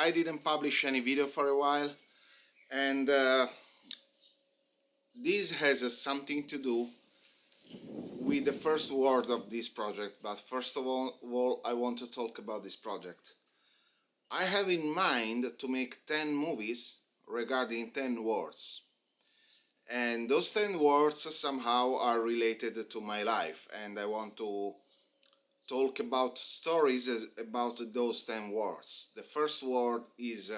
I didn't publish any video for a while, and this has something to do with the first word of this project. But first of all, I want to talk about this project. I have in mind to make 10 movies regarding 10 words, and those 10 words somehow are related to my life, and I want to talk about stories about those 10 words. The first word is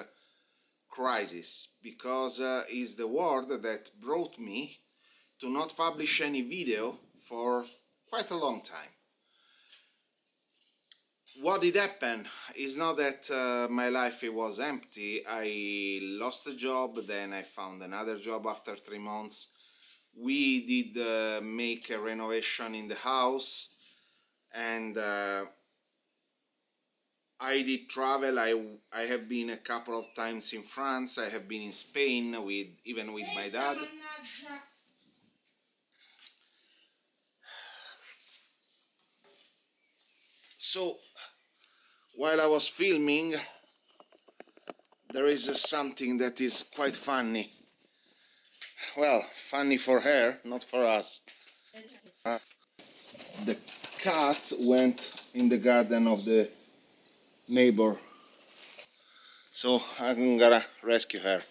crisis, because it's the word that brought me to not publish any video for quite a long time. What did happen is not that my life was empty. I lost a job, then I found another job after 3 months. We did make a renovation in the house, and I did travel. I have been a couple of times in France. I have been in Spain even with my dad. So while I was filming, there is something that is quite funny. Well, funny for her, not for us. The cat went in the garden of the neighbor, so I'm gonna rescue her.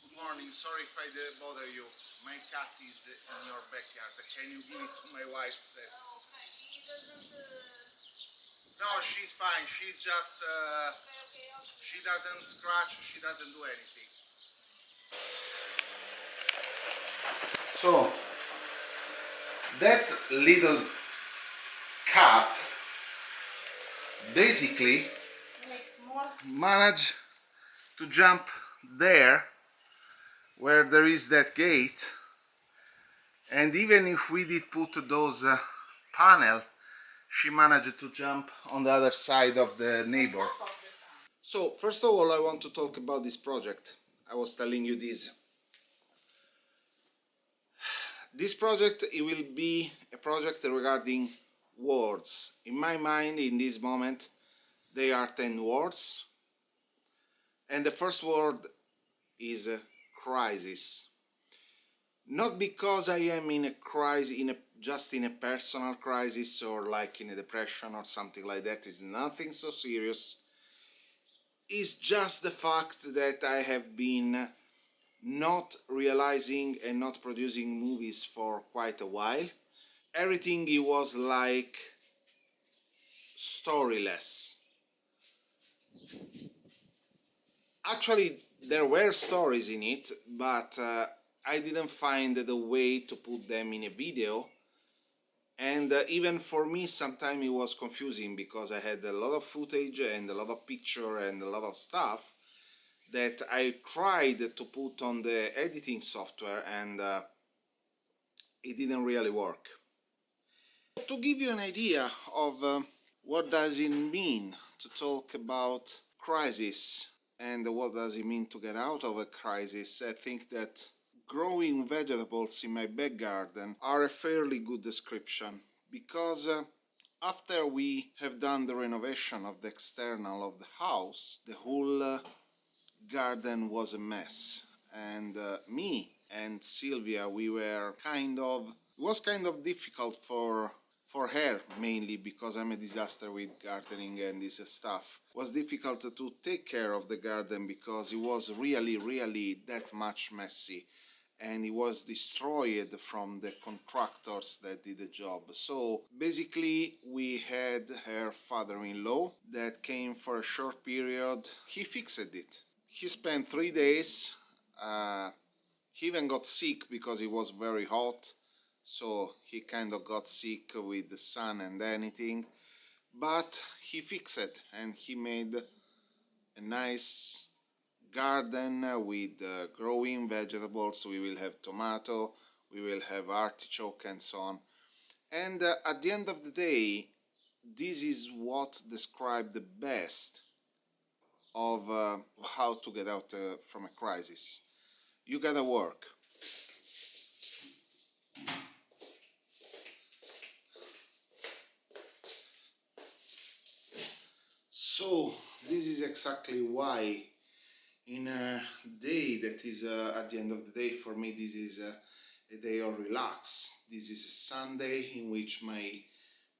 Good morning, sorry if I bother you. My cat is in your backyard. Can you give it to my wife? Oh, okay. He doesn't. No, she's fine. She's just. She doesn't scratch. She doesn't do anything. So that little cat basically managed to jump there where there is that gate, and even if we did put those panel, she managed to jump on the other side of the neighbor. So first of all, I want to talk about this project. I was telling you this. This project, it will be a project regarding words. In my mind, in this moment, they are 10 words, and the first word is crisis. Not because I am in a crisis, just in a personal crisis or like in a depression or something like that. It's nothing so serious. It's just the fact that I have been not realizing and not producing movies for quite a while. Everything it was like storyless. Actually, there were stories in it, but I didn't find the way to put them in a video, and even for me sometimes it was confusing because I had a lot of footage and a lot of picture and a lot of stuff that I tried to put on the editing software, and it didn't really work. To give you an idea of what does it mean to talk about crisis and what does it mean to get out of a crisis, I think that growing vegetables in my back garden are a fairly good description, because after we have done the renovation of the external of the house, the whole garden was a mess, and me and Sylvia, we were it was kind of difficult for her, mainly because I'm a disaster with gardening and this stuff. It was difficult to take care of the garden because it was really that much messy, and it was destroyed from the contractors that did the job. So basically we had her father-in-law that came for a short period. He fixed it. He spent 3 days. He even got sick because it was very hot, so he kind of got sick with the sun and anything, but he fixed it and he made a nice garden with growing vegetables. We will have tomato, we will have artichoke and so on. And at the end of the day, this is what describes the best of how to get out from a crisis. You gotta work. So this is exactly why in a day that is at the end of the day, for me this is a day of relax. This is a Sunday in which my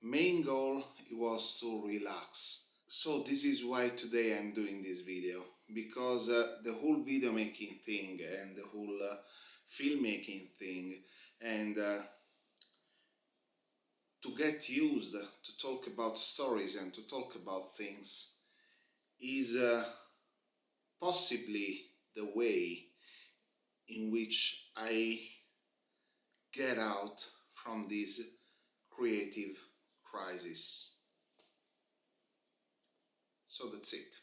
main goal was to relax. So this is why today I'm doing this video, because the whole video making thing and the whole filmmaking thing and to get used to talk about stories and to talk about things is possibly the way in which I get out from this creative crisis. So that's it.